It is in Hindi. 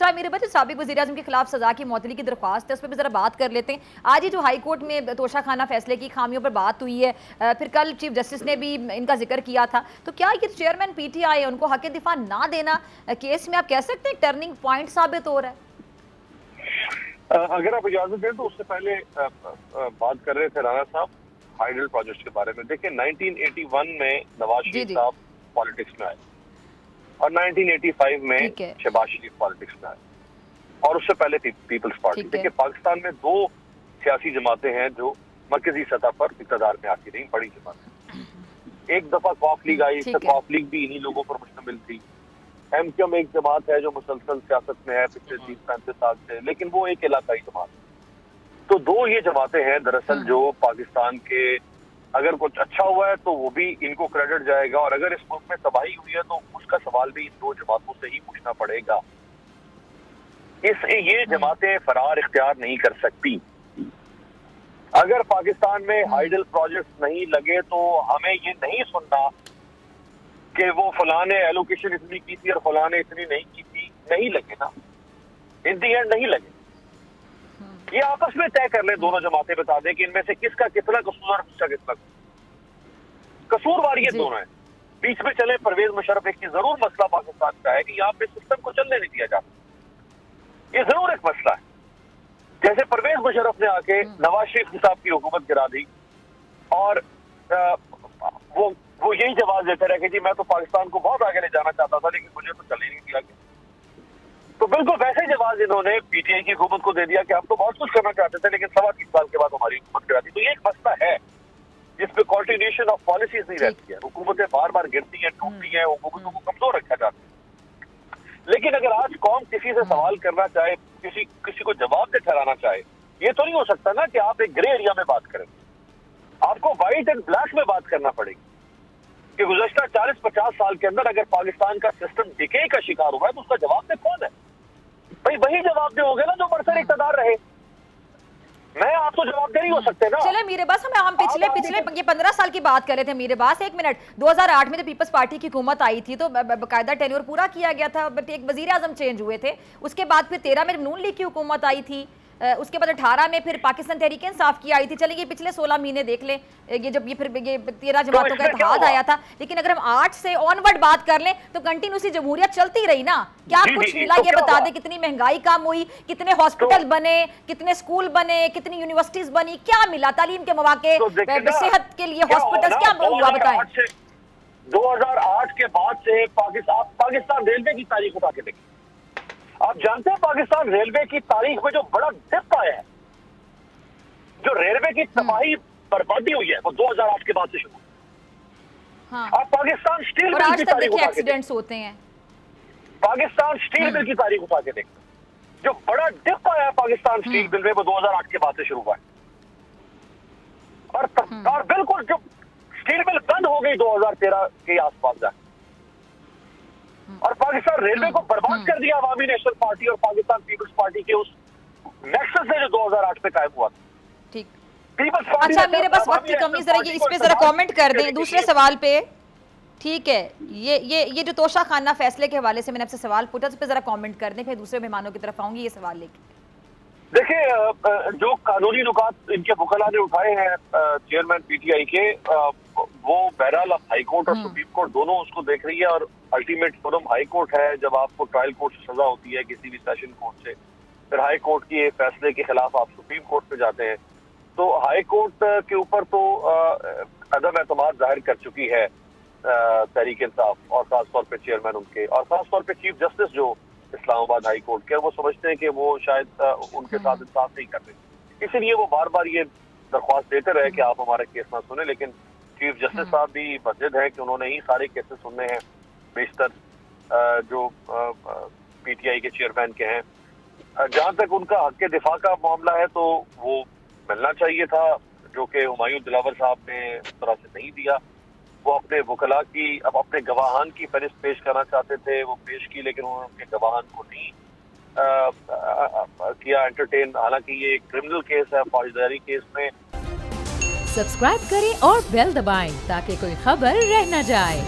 शायद मेरे बच्चे साबिक वज़ीर-ए-आज़म के खिलाफ सजा की मुअत्तली की दरख्वास्त है, उस पर भी जरा बात कर लेते हैं। आज ही जो हाई कोर्ट में तोशाखाना फैसले की खामियों पर बात हुई है, फिर कल चीफ जस्टिस ने भी इनका जिक्र किया था, तो क्या ये चेयरमैन पीटीआई है, उनको हक दिफा ना देना केस में आप कह सकते हैं टर्निंग पॉइंट साबित हो रहा है? अगर आप इजाजत दें तो उससे पहले बात कर रहे थे राणा साहब हाइडल प्रोजेक्ट के बारे में। देखिए 1981 में नवाज शरीफ साहब पॉलिटिक्स में आए और 1985 में शहबाज शरीफ पॉलिटिक्स में आए और उससे पहले पीपल्स पार्टी। देखिए पाकिस्तान में दो सियासी जमातें हैं जो मरकजी सतह पर इक़्तिदार में आती रही, बड़ी जमातें। एक दफा कॉफ लीग आई, इससे कॉफ लीग भी इन्हीं लोगों पर मुश्तमिल थी। एमक्यूएम एक जमात है जो मुसलसल सियासत में है पिछले 30-35 साल से, लेकिन वो एक इलाकाई जमात है। तो दो ये जमातें हैं दरअसल जो पाकिस्तान के, अगर कुछ अच्छा हुआ है तो वो भी इनको क्रेडिट जाएगा, और अगर इस मुल्क में तबाही हुई है तो उसका सवाल भी इन दो जमातों से ही पूछना पड़ेगा। ये जमातें फरार इख्तियार नहीं कर सकती। अगर पाकिस्तान में हाइडल प्रोजेक्ट नहीं लगे तो हमें ये नहीं सुनना कि वो फलाने एलोकेशन इतनी की थी और फलाने इतनी नहीं की थी, नहीं लगे ना, इन दी एंड नहीं लगे। ये आपस में तय कर ले, दोनों जमातें बता दें कि इनमें से किसका कितना कसूर और किसका कितना कसूरवार ये दोनों है। बीच में चले परवेज मुशर्रफ, एक जरूर मसला पाकिस्तान का है कि यहाँ पे सिस्टम को चलने नहीं दिया जाता, ये जरूर एक मसला है। जैसे परवेज मुशर्रफ ने आके नवाज शरीफ साहब की हुकूमत गिरा दी और वो यही जवाब देते रहे कि जी मैं तो पाकिस्तान को बहुत आगे ले जाना चाहता था लेकिन मुझे तो चलने नहीं दिया गया। तो बिल्कुल वैसे जवाब इन्होंने पीटीआई की हुकूमत को दे दिया कि हम तो बहुत कुछ करना चाहते थे लेकिन 3.25 साल के बाद हमारी हुकूमत गिरा दी। तो ये एक मसला है जिसपे कॉन्टिन्यूशन ऑफ पॉलिसीज नहीं रहती है। हुकूमतें बार बार गिरती हैं, टूटती हैं, हुकूमतों को कमजोर रखा जाता है। लेकिन अगर आज कौम किसी से सवाल करना चाहे, किसी को जवाब दे ठहराना चाहे, ये तो नहीं हो सकता ना कि आप एक ग्रे एरिया में बात करें। आपको व्हाइट एंड ब्लैक में बात करना पड़ेगी कि गुज़श्ता 40-50 साल के अंदर अगर पाकिस्तान का सिस्टम डिके का शिकार हुआ है तो उसका जवाब दे कौन है? भाई वही जवाब दे होगे ना जो बरसर इक़्तिदार रहे। मैं आप तो जवाब दे नहीं हो सकते ना। चले मेरे पास हम पिछले ये 15 साल की बात कर रहे थे मेरे पास। एक मिनट, 2008 में तो पीपल्स पार्टी की हुकूमत आई थी तो बाकायदा टेन्योर पूरा किया गया था, बट एक वजीर आजम चेंज हुए थे। उसके बाद फिर 13 में नून लीग की हुकूमत आई थी, उसके बाद 18 में फिर पाकिस्तान तहरीक इंसाफ की आई थी। चलिए ये पिछले 16 महीने देख लें, ये जब ये फिर ये 13 जमातों का इत्तेहाद आया था। लेकिन अगर हम 8 से ऑनवर्ड बात कर लें तो कंटिन्यूसली जमहूरियत चलती रही ना। क्या कुछ मिला ये बता दें? कितनी महंगाई कम हुई, कितने हॉस्पिटल बने, कितने स्कूल बने, कितनी यूनिवर्सिटीज बनी, क्या मिला? तालीम के मौके, सेहत के लिए हॉस्पिटल, क्या हुआ बताएं? 2008 के बाद से पाकिस्तान रेलवे की तारीख उठा के देखिए। आप जानते हैं पाकिस्तान रेलवे की तारीख में जो बड़ा डिप आया है, जो रेलवे की तबाही बर्बादी हुई है, वो 2008 के बाद से शुरू। हाँ। आप पाकिस्तान स्टील मिल की तारीख उठा के एक्सीडेंट्स होते हैं, पाकिस्तान स्टील मिल की तारीख उठा के देखते, जो बड़ा डिप आया है पाकिस्तान स्टील मिल में, वो 2008 के बाद से शुरू हुआ है। और बिल्कुल जो स्टील मिल बंद हो गई 2013 के आसपास जाकर, और पाकिस्तान रेलवे को बर्बाद कर दिया अवामी नेशनल पार्टी और पाकिस्तान पीपल्स पार्टी के उस नेक्सस से जो 2008 में कायम हुआ था। ठीक, पीपल्स पार्टी। अच्छा मेरे पास वक्त की कमी, जरा ये इस पे जरा कमेंट कर दें दूसरे सवाल पे। ठीक है, ये जो तोशाखाना फैसले के हवाले से मैंने आपसे सवाल पूछा, उस पर जरा कमेंट कर दें, फिर दूसरे मेहमानों की तरफ आऊंगी ये सवाल लेके। देखिए जो कानूनी नुकात इनके वकला ने उठाए हैं चेयरमैन पीटीआई के, वो बहरहाल अब हाई कोर्ट और सुप्रीम कोर्ट दोनों उसको देख रही है, और अल्टीमेट फोरम हाई कोर्ट है। जब आपको ट्रायल कोर्ट से सजा होती है किसी भी सेशन कोर्ट से, फिर हाई कोर्ट के फैसले के खिलाफ आप सुप्रीम कोर्ट पे जाते हैं। तो हाई कोर्ट के ऊपर तो अदम एतमाद जाहिर कर चुकी है तहरीक इंसाफ, और खासतौर पर चेयरमैन उनके, और खासतौर पर चीफ जस्टिस जो इस्लामाबाद हाई कोर्ट के, वो समझते हैं कि वो शायद उनके साथ इंसाफ नहीं कर रहे, इसलिए वो बार बार ये दरख्वास्त देते रहे कि आप हमारा केस ना सुने। लेकिन चीफ जस्टिस साहब भी बजद है कि उन्होंने ही सारे केसेस सुनने हैं, बेशतर जो पीटीआई के चेयरमैन के हैं। जहां तक उनका हक के दिफा का मामला है तो वो मिलना चाहिए था, जो कि हुमायूं दिलावर साहब ने इस तरह से नहीं दिया। वो अपने वकला की, अब अपने गवाहान की फहरिस्त पेश करना चाहते थे, वो पेश की, लेकिन उन्होंने अपने गवाहान को नहीं किया एंटरटेन। हालांकि ये एक क्रिमिनल केस है, फौजदारी केस में। सब्सक्राइब करें और बेल दबाएं ताकि कोई खबर रह न जाए।